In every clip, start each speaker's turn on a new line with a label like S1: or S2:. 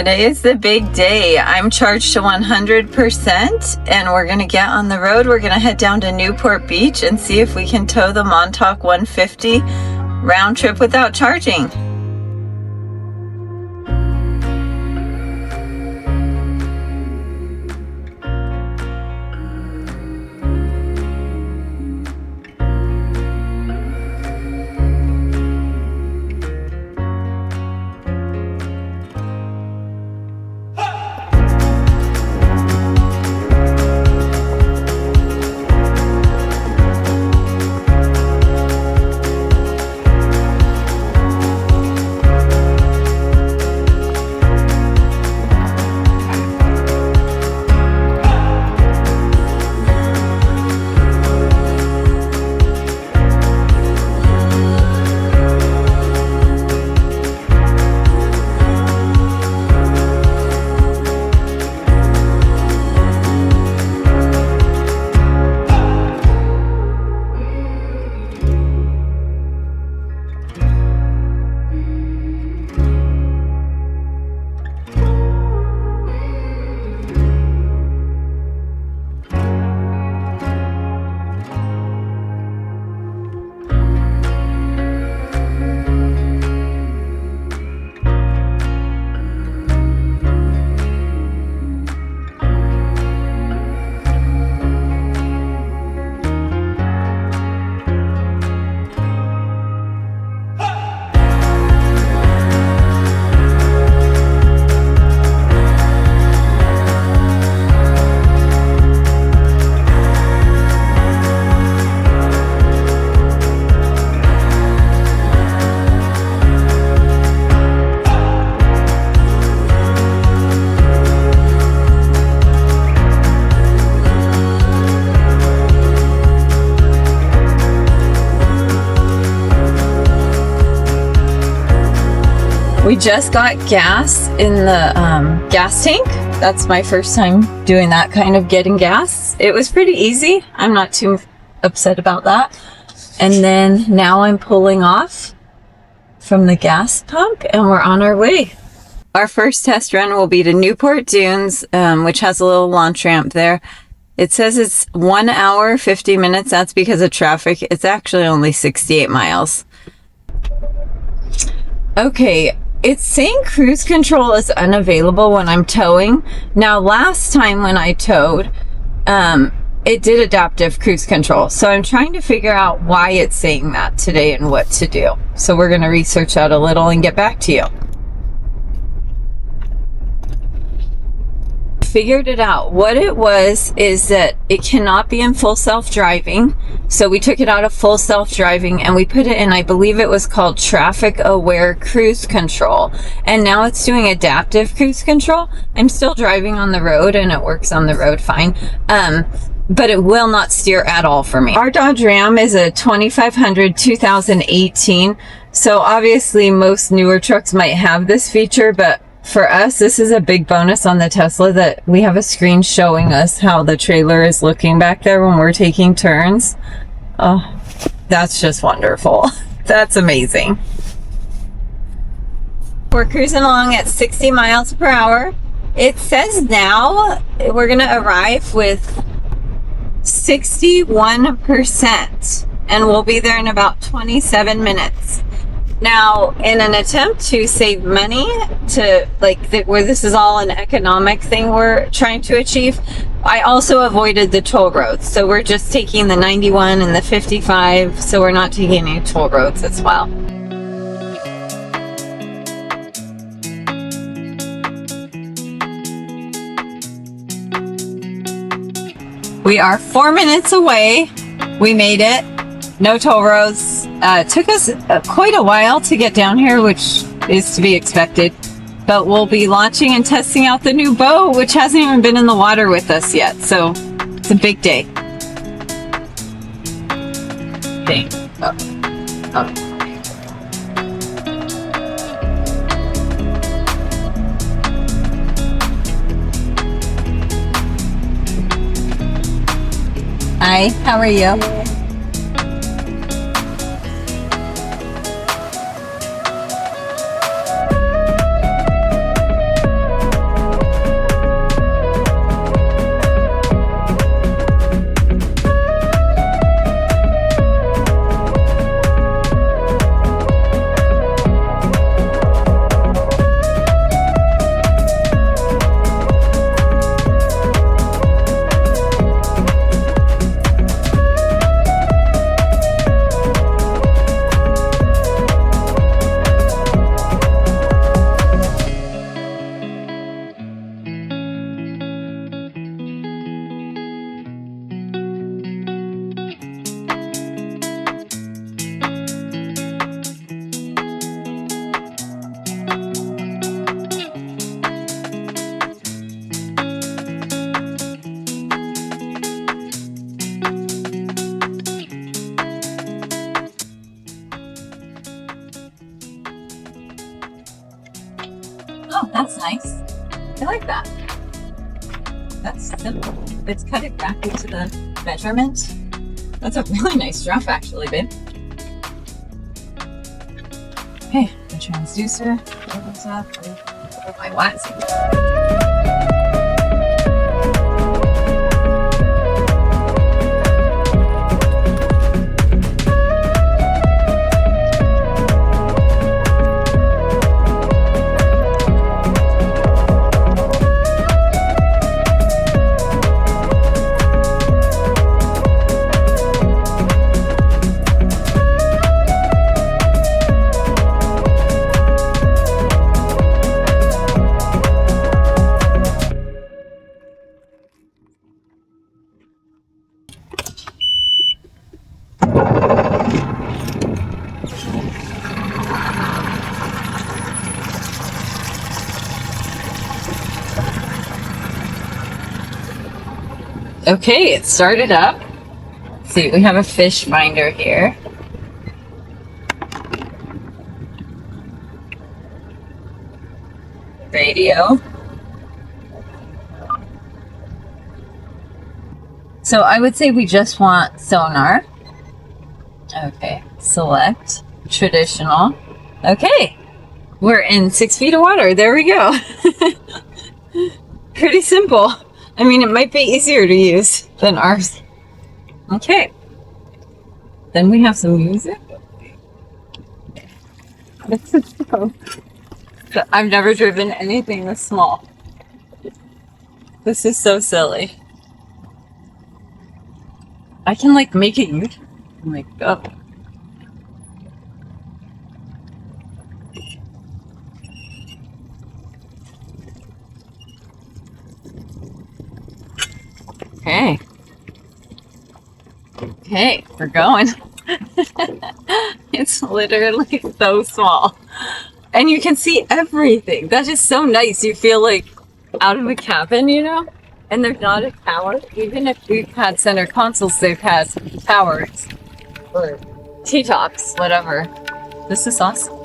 S1: Today is the big day. I'm charged to 100% and we're gonna get on the road. We're gonna head down to Newport Beach and see if we can tow the Montauk 150 round trip without charging. We just got gas in the gas tank. That's my first time doing that kind of getting gas. It was pretty easy. I'm not too upset about that. And then now I'm pulling off from the gas pump and we're on our way. Our first test run will be to Newport Dunes, which has a little launch ramp there. It says it's 1 hour, 50 minutes. That's because of traffic. It's actually only 68 miles. Okay. It's saying cruise control is unavailable when I'm towing. Now, last time when I towed, it did adaptive cruise control. So I'm trying to figure out why it's saying that today and what to do. So we're going to research out a little and get back to you. Figured it out. What it was is that it cannot be in full self-driving. So we took it out of full self-driving and we put it in, I believe it was called traffic aware cruise control. And now it's doing adaptive cruise control. I'm still driving on the road and it works on the road fine. But it will not steer at all for me. Our Dodge Ram is a 2500 2018. So obviously most newer trucks might have this feature, but for us, this is a big bonus on the Tesla that we have a screen showing us how the trailer is looking back there when we're taking turns. Oh, that's just wonderful. That's amazing. We're cruising along at 60 miles per hour. It says now we're going to arrive with 61% and we'll be there in about 27 minutes. Now, in an attempt to save money, to where this is all an economic thing we're trying to achieve, I also avoided the toll roads. So we're just taking the 91 and the 55, so we're not taking any toll roads as well. We are 4 minutes away. We made it. No toll roads. It took us quite a while to get down here, which is to be expected. But we'll be launching and testing out the new boat, which hasn't even been in the water with us yet. So it's a big day. Okay. Up. Hi, how are you? I like that. That's simple. It's cut exactly to the measurement. That's a really nice drop, actually, babe. Okay, the transducer goes up. Oh, my waxing. Okay, it started up. Let's see, we have a fish finder here. Radio. So I would say we just want sonar. Okay, select, traditional. Okay, we're in 6 feet of water. There we go. Pretty simple. I mean, it might be easier to use than ours. Okay. Then we have some music. This is so... I've never driven anything this small. This is so silly. I can like make it YouTube. I'm like, oh. Okay. Okay, we're going. It's literally so small. And you can see everything. That is so nice. You feel like out of a cabin, you know? And there's not a tower. Even if we've had center consoles, they've had towers or T-tops, whatever. This is awesome.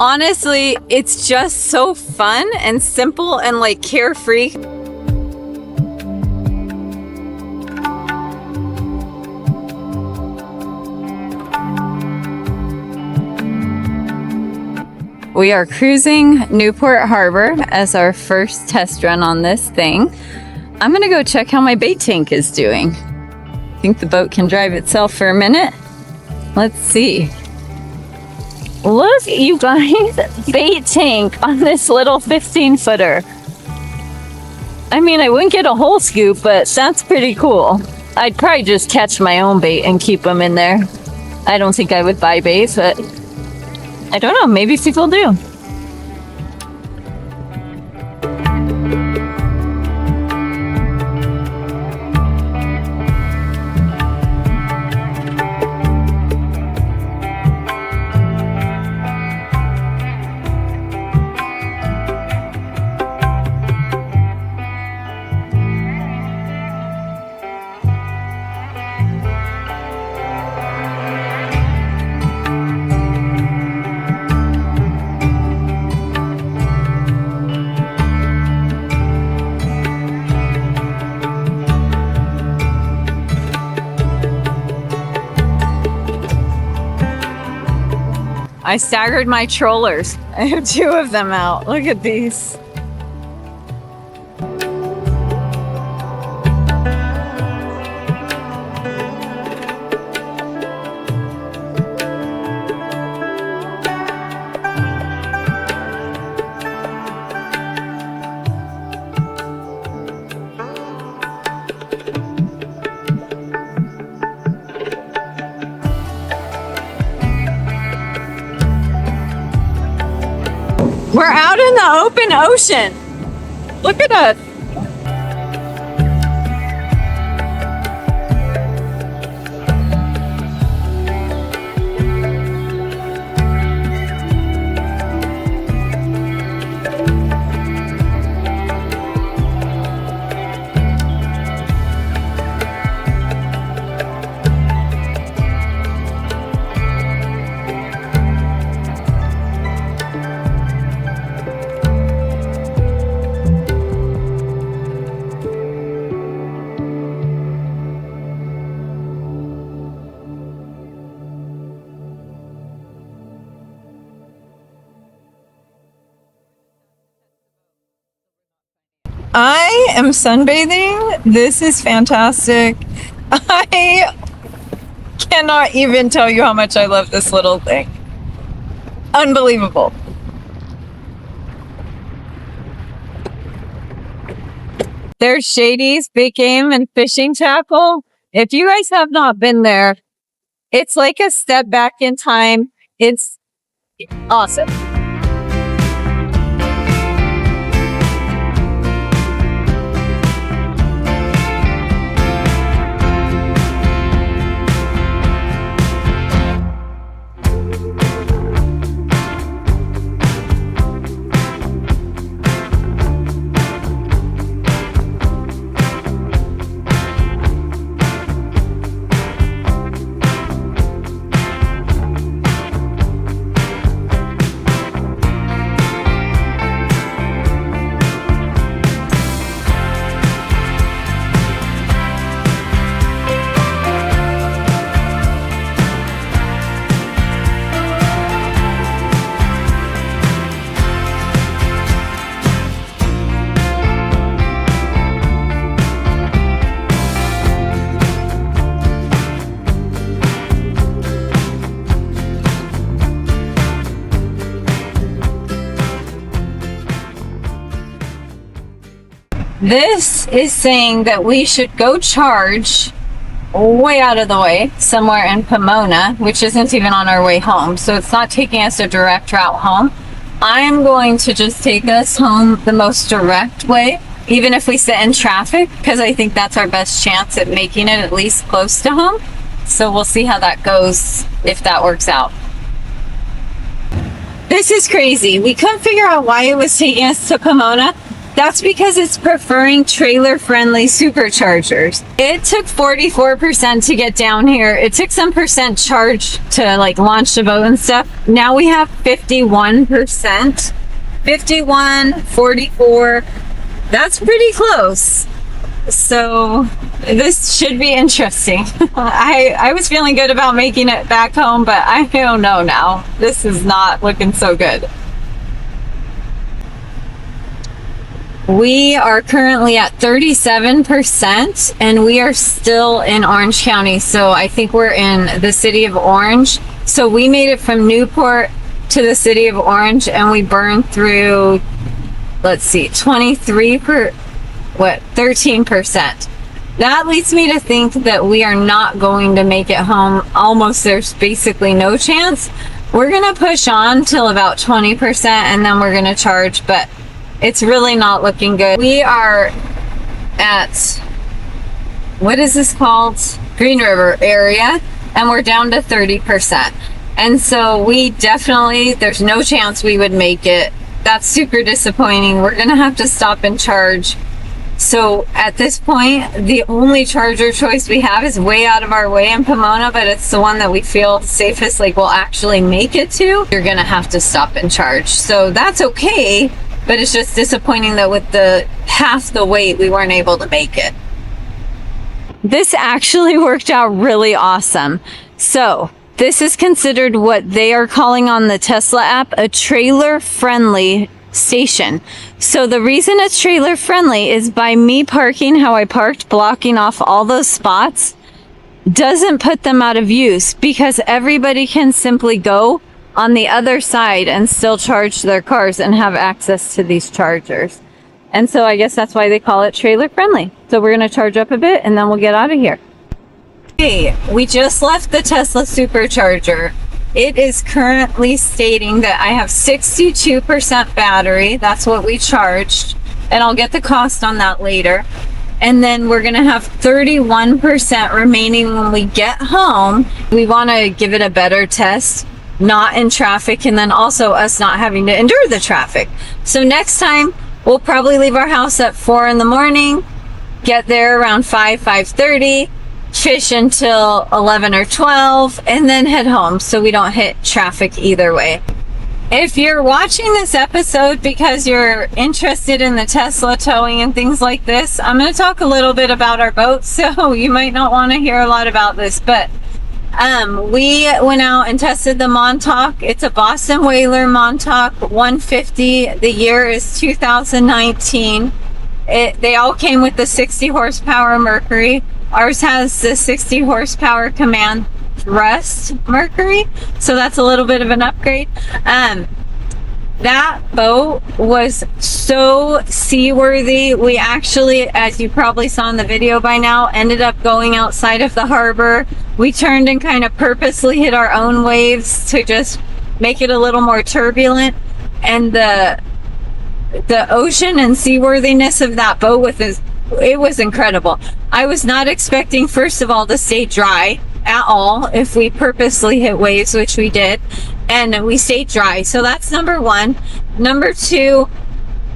S1: Honestly, it's just so fun and simple and like carefree. We are cruising Newport Harbor as our first test run on this thing. I'm gonna go check how my bait tank is doing. I think the boat can drive itself for a minute. Let's see. Look, you guys, bait tank on this little 15-footer. I mean, I wouldn't get a whole scoop, but that's pretty cool. I'd probably just catch my own bait and keep them in there. I don't think I would buy bait, but I don't know, maybe people do. I staggered my trollers. I have 2 of them out. Look at these. We're out in the open ocean. Look at us. I am sunbathing. This is fantastic. I cannot even tell you how much I love this little thing. Unbelievable. There's Shady's Big Game and Fishing Tackle. If you guys have not been there, it's like a step back in time. It's awesome. This is saying that we should go charge way out of the way somewhere in Pomona, which isn't even on our way home. So it's not taking us a direct route home. I'm going to just take us home the most direct way, even if we sit in traffic, because I think that's our best chance at making it at least close to home. So we'll see how that goes, if that works out. This is crazy. We couldn't figure out why it was taking us to Pomona. That's because it's preferring trailer-friendly superchargers. It took 44% to get down here. It took some percent charge to like launch the boat and stuff. Now we have 51%. 51, 44. That's pretty close. So this should be interesting. I was feeling good about making it back home, but I don't know now. This is not looking so good. We are currently at 37% and we are still in Orange County. So I think we're in the city of Orange. So we made it from Newport to the city of Orange and we burned through, let's see, 13%. That leads me to think that we are not going to make it home. Almost, there's basically no chance. We're going to push on till about 20% and then we're going to charge, but it's really not looking good. We are at, what is this called? Green River area, and we're down to 30%. And so we definitely, there's no chance we would make it. That's super disappointing. We're gonna have to stop and charge. So at this point, the only charger choice we have is way out of our way in Pomona, but it's the one that we feel safest, like we'll actually make it to. You're gonna have to stop and charge. So that's okay. But it's just disappointing that with the half the weight, we weren't able to make it. This actually worked out really awesome. So this is considered what they are calling on the Tesla app a trailer-friendly station. So the reason it's trailer-friendly is by me parking how I parked, blocking off all those spots, doesn't put them out of use because everybody can simply go on the other side and still charge their cars and have access to these chargers. And so I guess that's why they call it trailer friendly. So we're going to charge up a bit and then we'll get out of here. Hey, we just left the Tesla supercharger. It is currently stating that I have 62% battery. That's what we charged. And I'll get the cost on that later. And then we're going to have 31% remaining when we get home. We want to give it a better test, not in traffic, and then also us not having to endure the traffic. So next time we'll probably leave our house at 4 in the morning, get there around 5:30, fish until 11 or 12, and then head home so we don't hit traffic either way. If you're watching this episode because you're interested in the Tesla towing and things like this, I'm going to talk a little bit about our boat, so you might not want to hear a lot about this, but we went out and tested the Montauk. It's a Boston Whaler Montauk 150. The year is 2019. They all came with the 60 horsepower Mercury. Ours has the 60 horsepower Command Thrust Mercury, so that's a little bit of an upgrade. That boat was so seaworthy. We actually, as you probably saw in the video by now, ended up going outside of the harbor. We turned and kind of purposely hit our own waves to just make it a little more turbulent. And the ocean and seaworthiness of that boat it was incredible. I was not expecting, first of all, to stay dry at all if we purposely hit waves, which we did, and we stayed dry. So that's number one. Number two,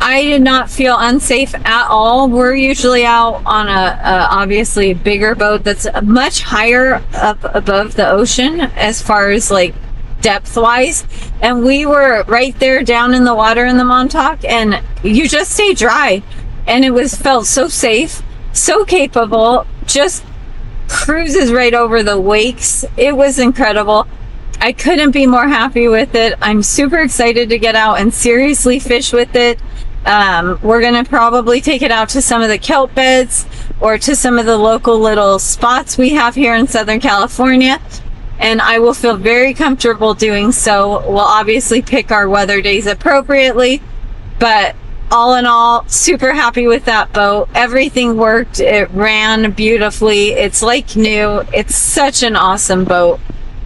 S1: I did not feel unsafe at all. We're usually out on a obviously bigger boat that's much higher up above the ocean as far as like depth wise, and we were right there down in the water in the Montauk, and you just stay dry, and it felt so safe, so capable, just cruises right over the wakes. It was incredible. I couldn't be more happy with it. I'm super excited to get out and seriously fish with it. We're gonna probably take it out to some of the kelp beds or to some of the local little spots we have here in Southern California, and I will feel very comfortable doing so. We'll obviously pick our weather days appropriately, but all in all, super happy with that boat. Everything worked. It ran beautifully. It's like new. It's such an awesome boat.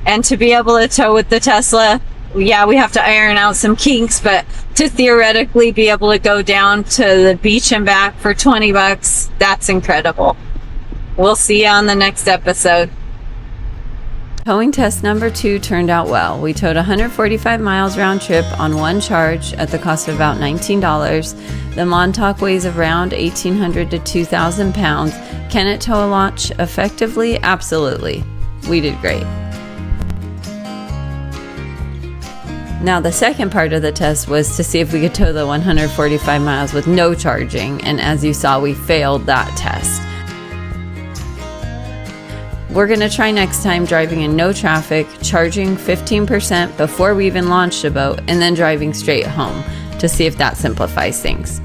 S1: And to be able to tow with the Tesla, yeah, we have to iron out some kinks, but to theoretically be able to go down to the beach and back for $20, that's incredible. We'll see you on the next episode.
S2: Towing test number 2 turned out well. We towed 145 miles round trip on one charge at the cost of about $19. The Montauk weighs around 1,800 to 2,000 pounds. Can it tow a launch effectively? Absolutely. We did great. Now the second part of the test was to see if we could tow the 145 miles with no charging, and as you saw, we failed that test. We're going to try next time driving in no traffic, charging 15% before we even launched a boat, and then driving straight home to see if that simplifies things.